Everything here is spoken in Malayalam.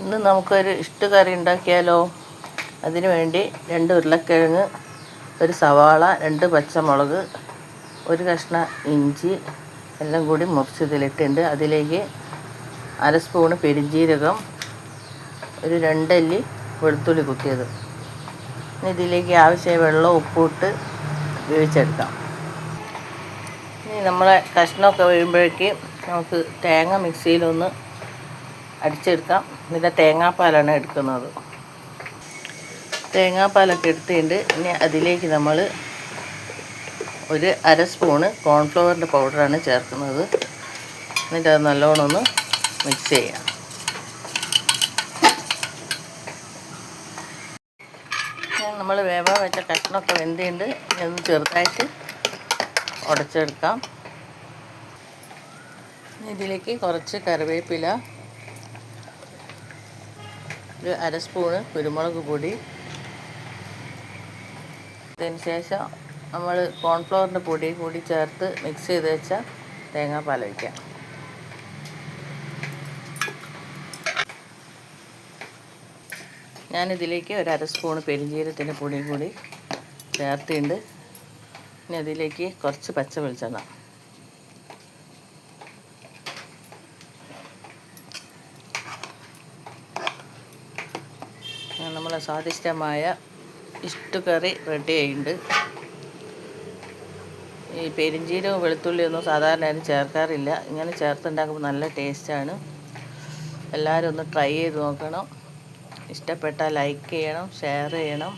ഇന്ന് നമുക്കൊരു ഇഷ്ട കറി ഉണ്ടാക്കിയാലോ. അതിനു വേണ്ടി 2 ഉരുളക്കിഴങ്ങ്, ഒരു സവാള, 2 പച്ചമുളക്, ഒരു കഷ്ണം ഇഞ്ചി എല്ലാം കൂടി മുറിച്ചതിലിട്ടുണ്ട്. അതിലേക്ക് 1/2 സ്പൂണ് പെരുംജീരകം, ഒരു 2 അല്ലി വെളുത്തുള്ളി കുത്തിയത്. ഇതിലേക്ക് ആവശ്യമായ വെള്ളം ഉപ്പിട്ട് വേവിച്ചെടുക്കാം. ഇനി നമ്മളെ കഷ്ണമൊക്കെ വീഴുമ്പോഴേക്ക് നമുക്ക് തേങ്ങ മിക്സിയിലൊന്ന് അടിച്ചെടുക്കാം. ഇതിൻ്റെ തേങ്ങാപ്പാലാണ് എടുക്കുന്നത്. തേങ്ങാപ്പാലൊക്കെ എടുത്തിട്ടുണ്ട്. ഇനി അതിലേക്ക് നമ്മൾ ഒരു 1/2 സ്പൂണ് കോൺഫ്ലവറിൻ്റെ പൗഡറാണ് ചേർക്കുന്നത്. എന്നിട്ട് അത് നല്ലോണം ഒന്ന് മിക്സ് ചെയ്യാം. നമ്മൾ വേവാൻ വെച്ച കഷ്ണമൊക്കെ വെന്തിട്ടുണ്ട്. ഒന്ന് ചെറുതായിട്ട് ഉടച്ചെടുക്കാം. ഇതിലേക്ക് കുറച്ച് കറിവേപ്പില, ഒരു 1/2 സ്പൂണ് കുരുമുളക് പൊടി, അതിന് ശേഷം നമ്മൾ കോൺഫ്ലവറിൻ്റെ പൊടി കൂടി ചേർത്ത് മിക്സ് ചെയ്ത് വെച്ച തേങ്ങാപ്പാൽ ഒഴിക്കാം. ഞാനിതിലേക്ക് ഒരു 1/2 സ്പൂണ് പെരുംജീരകത്തിൻ്റെ പൊടിയും കൂടി ചേർത്തിട്ടുണ്ട്. ഇനി അതിലേക്ക് കുറച്ച് പച്ച വെളിച്ചെണ്ണ, നമ്മളെ സ്വാദിഷ്ടമായ ഇഷ്ട കറി റെഡി ആയിട്ടുണ്ട്. ഈ പെരുംജീരകവും വെളുത്തുള്ളിയൊന്നും സാധാരണ ആരും ചേർക്കാറില്ല. ഇങ്ങനെ ചേർത്തുണ്ടാക്കുമ്പോൾ നല്ല ടേസ്റ്റാണ്. എല്ലാവരും ഒന്ന് ട്രൈ ചെയ്ത് നോക്കണം. ഇഷ്ടപ്പെട്ടാൽ ലൈക്ക് ചെയ്യണം, ഷെയർ ചെയ്യണം.